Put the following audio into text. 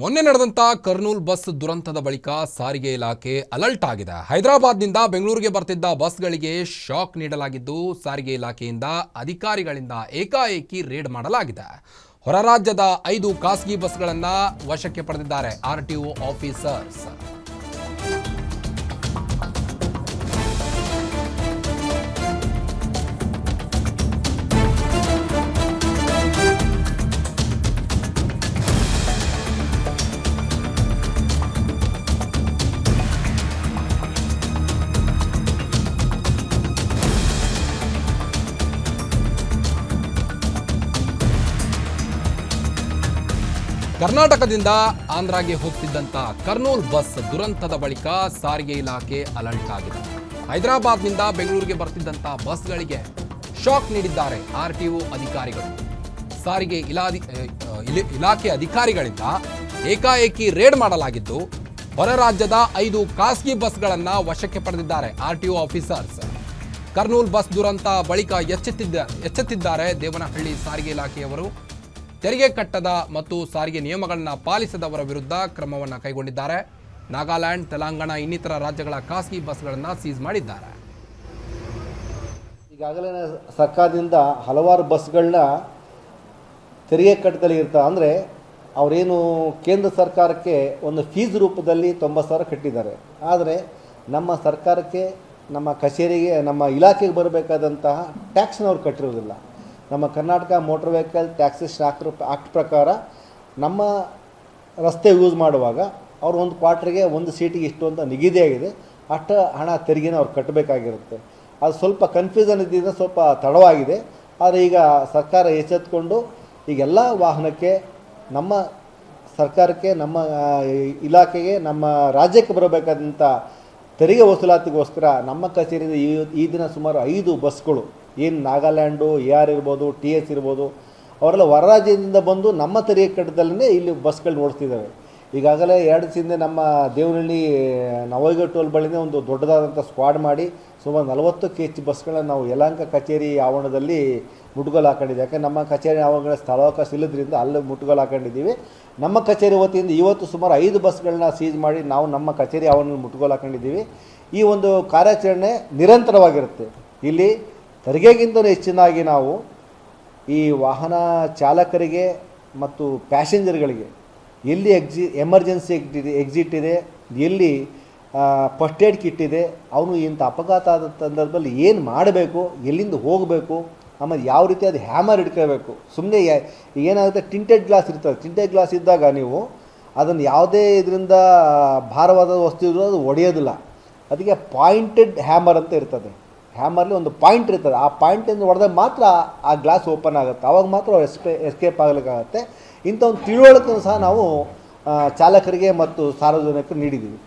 ಮೊನ್ನೆ ನಡೆದಂತ ಕರ್ನೂಲ್ ಬಸ್ ದುರಂತದ ಬಳಿಕ ಸಾರಿಗೆ ಇಲಾಖೆ ಅಲರ್ಟ್ ಆಗಿದೆ. ಹೈದರಾಬಾದ್ನಿಂದ ಬೆಂಗಳೂರಿಗೆ ಬರ್ತಿದ್ದ ಬಸ್ಗಳಿಗೆ ಶಾಕ್ ನೀಡಲಾಗಿದ್ದು, ಸಾರಿಗೆ ಇಲಾಖೆಯಿಂದ ಅಧಿಕಾರಿಗಳಿಂದ ಏಕಾಏಕಿ ರೇಡ್ ಮಾಡಲಾಗಿದೆ. ಹೊರ ರಾಜ್ಯದ 5 ಖಾಸಗಿ ಬಸ್ಗಳನ್ನು ವಶಕ್ಕೆ ಪಡೆದಿದ್ದಾರೆ ಆರ್ಟಿಒ ಆಫೀಸರ್ಸ್. ಕರ್ನಾಟಕದಿಂದ ಆಂಧ್ರಾಗೆ ಹೋಗ್ತಿದ್ದಂತ ಕರ್ನೂಲ್ ಬಸ್ ದುರಂತದ ಬಳಿಕ ಸಾರಿಗೆ ಇಲಾಖೆ ಅಲರ್ಟ್ ಆಗಿದೆ. ಹೈದರಾಬಾದ್ನಿಂದ ಬೆಂಗಳೂರಿಗೆ ಬರ್ತಿದ್ದಂತ ಬಸ್ಗಳಿಗೆ ಶಾಕ್ ನೀಡಿದ್ದಾರೆ ಆರ್ಟಿಒ ಅಧಿಕಾರಿಗಳು. ಸಾರಿಗೆ ಇಲಾಖೆ ಅಧಿಕಾರಿಗಳಿಂದ ಏಕಾಏಕಿ ರೇಡ್ ಮಾಡಲಾಗಿದ್ದು, ಹೊರ ರಾಜ್ಯದ 5 ಖಾಸಗಿ ಬಸ್ಗಳನ್ನು ವಶಕ್ಕೆ ಪಡೆದಿದ್ದಾರೆ ಆರ್ಟಿಒ ಆಫೀಸರ್ಸ್. ಕರ್ನೂಲ್ ಬಸ್ ದುರಂತ ಬಳಿಕ ಎಚ್ಚೆತ್ತಿದ್ದಾರೆ ದೇವನಹಳ್ಳಿ ಸಾರಿಗೆ ಇಲಾಖೆಯವರು. ತೆರಿಗೆ ಕಟ್ಟದ ಮತ್ತು ಸಾರಿಗೆ ನಿಯಮಗಳನ್ನು ಪಾಲಿಸದವರ ವಿರುದ್ಧ ಕ್ರಮವನ್ನು ಕೈಗೊಂಡಿದ್ದಾರೆ. ನಾಗಾಲ್ಯಾಂಡ್, ತೆಲಂಗಾಣ ಇನ್ನಿತರ ರಾಜ್ಯಗಳ ಖಾಸಗಿ ಬಸ್ಗಳನ್ನು ಸೀಸ್ ಮಾಡಿದ್ದಾರೆ. ಈಗಾಗಲೇ ಸರ್ಕಾರದಿಂದ ಹಲವಾರು ಬಸ್ಗಳನ್ನ ತೆರಿಗೆ ಕಟ್ಟದಲ್ಲಿ ಇರ್ತಾರೆ. ಅಂದರೆ ಅವರೇನು ಕೇಂದ್ರ ಸರ್ಕಾರಕ್ಕೆ ಒಂದು ಫೀಸ್ ರೂಪದಲ್ಲಿ 90,000 ಕಟ್ಟಿದ್ದಾರೆ. ಆದರೆ ನಮ್ಮ ಸರ್ಕಾರಕ್ಕೆ, ನಮ್ಮ ಕಚೇರಿಗೆ, ನಮ್ಮ ಇಲಾಖೆಗೆ ಬರಬೇಕಾದಂತಹ ಟ್ಯಾಕ್ಸ್ನ ಅವ್ರು ಕಟ್ಟಿರೋದಿಲ್ಲ. ನಮ್ಮ Karnataka motor vehicle taxation act ಪ್ರಕಾರ ನಮ್ಮ ರಸ್ತೆ ಯೂಸ್ ಮಾಡುವಾಗ ಅವರು ಒಂದು ಕ್ವಾರ್ಟರ್ಗೆ ಒಂದು ಸೀಟಿಗೆ ಇಷ್ಟು ಅಂತ ನಿಗದಿಯಾಗಿದೆ. ಅಷ್ಟು ಹಣ ತೆರಿಗೆನ ಅವ್ರು ಕಟ್ಟಬೇಕಾಗಿರುತ್ತೆ. ಅದು ಸ್ವಲ್ಪ ಕನ್ಫ್ಯೂಷನ್ ಇದ್ದಿಂದ ಸ್ವಲ್ಪ ತಡವಾಗಿದೆ. ಆದರೆ ಈಗ ಸರ್ಕಾರ ಎಚ್ಚೆತ್ತುಕೊಂಡು ಈಗೆಲ್ಲ ವಾಹನಕ್ಕೆ, ನಮ್ಮ ಸರ್ಕಾರಕ್ಕೆ, ನಮ್ಮ ಇಲಾಖೆಗೆ, ನಮ್ಮ ರಾಜ್ಯಕ್ಕೆ ಬರಬೇಕಾದಂಥ ತೆರಿಗೆ ವಸೂಲಾತಿಗೋಸ್ಕರ ನಮ್ಮ ಕಚೇರಿಯಿಂದ ಈ ದಿನ ಸುಮಾರು 5 ಬಸ್ಗಳು, ಏನು ನಾಗಾಲ್ಯಾಂಡು, AR ಇರ್ಬೋದು, TS ಇರ್ಬೋದು, ಅವರೆಲ್ಲ ಹೊರ ರಾಜ್ಯದಿಂದ ಬಂದು ನಮ್ಮ ತೆರಿಗೆ ಕಟ್ಟದಲ್ಲೇ ಇಲ್ಲಿ ಬಸ್ಗಳು ಓಡಿಸ್ತಿದ್ದಾವೆ. ಈಗಾಗಲೇ 2 ದಿವಸ ಹಿಂದೆ ನಮ್ಮ ದೇವನಹಳ್ಳಿ ನವೋಗ ಟೋಲ್ ಬಳಿನೇ ಒಂದು ದೊಡ್ಡದಾದಂಥ ಸ್ಕ್ವಾಡ್ ಮಾಡಿ ಸುಮಾರು 40 KH ಬಸ್ಗಳನ್ನ ನಾವು ಯಲಹಂಕ ಕಚೇರಿ ಆವರಣದಲ್ಲಿ ಮುಟ್ಟುಗೋಲು ಹಾಕೊಂಡಿದ್ದೀವಿ. ಯಾಕೆ ನಮ್ಮ ಕಚೇರಿ ಆವರಣಗಳ ಸ್ಥಳಾವಕಾಶ ಇಲ್ಲದ್ರಿಂದ ಅಲ್ಲಿ ಮುಟ್ಟುಗೋಲು ಹಾಕೊಂಡಿದ್ದೀವಿ. ನಮ್ಮ ಕಚೇರಿ ವತಿಯಿಂದ ಇವತ್ತು ಸುಮಾರು 5 ಬಸ್ಗಳನ್ನ ಸೀಸ್ ಮಾಡಿ ನಾವು ನಮ್ಮ ಕಚೇರಿ ಆವರಣದಲ್ಲಿ ಮುಟ್ಟುಗೋಲು ಹಾಕೊಂಡಿದ್ದೀವಿ. ಈ ಒಂದು ಕಾರ್ಯಾಚರಣೆ ನಿರಂತರವಾಗಿರುತ್ತೆ. ಇಲ್ಲಿ ತೆರಿಗೆಗಿಂತಲೂ ಹೆಚ್ಚಿನಾಗಿ ನಾವು ಈ ವಾಹನ ಚಾಲಕರಿಗೆ ಮತ್ತು ಪ್ಯಾಸೆಂಜರ್ಗಳಿಗೆ ಎಲ್ಲಿ ಎಮರ್ಜೆನ್ಸಿ ಎಕ್ಸಿಟ್ ಇದೆ, ಎಲ್ಲಿ ಫಸ್ಟ್ ಏಡ್ ಕಿಟ್ ಇದೆ, ಅವನು ಇಂಥ ಅಪಘಾತ ಆದ ಸಂದರ್ಭದಲ್ಲಿ ಏನು ಮಾಡಬೇಕು, ಎಲ್ಲಿಂದ ಹೋಗಬೇಕು, ಆಮೇಲೆ ಯಾವ ರೀತಿ ಅದು ಹ್ಯಾಮರ್ ಹಿಡ್ಕೋಬೇಕು. ಸುಮ್ಮನೆ ಏನಾಗುತ್ತೆ, ಟಿಂಟೆಡ್ ಗ್ಲಾಸ್ ಇರ್ತದೆ. ಟಿಂಟೆಡ್ ಗ್ಲಾಸ್ ಇದ್ದಾಗ ನೀವು ಅದನ್ನು ಯಾವುದೇ ಇದರಿಂದ ಭಾರವಾದ ವಸ್ತು ಇರೋದು ಅದು ಒಡೆಯೋದಿಲ್ಲ. ಅದಕ್ಕೆ ಪಾಯಿಂಟೆಡ್ ಹ್ಯಾಮರ್ ಅಂತ ಇರ್ತದೆ. ಹ್ಯಾಮರ್ಲಿ ಒಂದು ಪಾಯಿಂಟ್ ಇರ್ತದೆ. ಆ ಪಾಯಿಂಟಿಂದ ಹೊಡೆದಾಗ ಮಾತ್ರ ಆ ಗ್ಲಾಸ್ ಓಪನ್ ಆಗುತ್ತೆ. ಆವಾಗ ಮಾತ್ರ ಎಸ್ಕೇಪ್ ಆಗಲಿಕ್ಕಾಗತ್ತೆ. ಇಂಥ ಒಂದು ತಿಳುವಳಿಕೆ ಸಹ ನಾವು ಚಾಲಕರಿಗೆ ಮತ್ತು ಸಾರ್ವಜನಿಕರು ನೀಡಿದ್ದೀವಿ.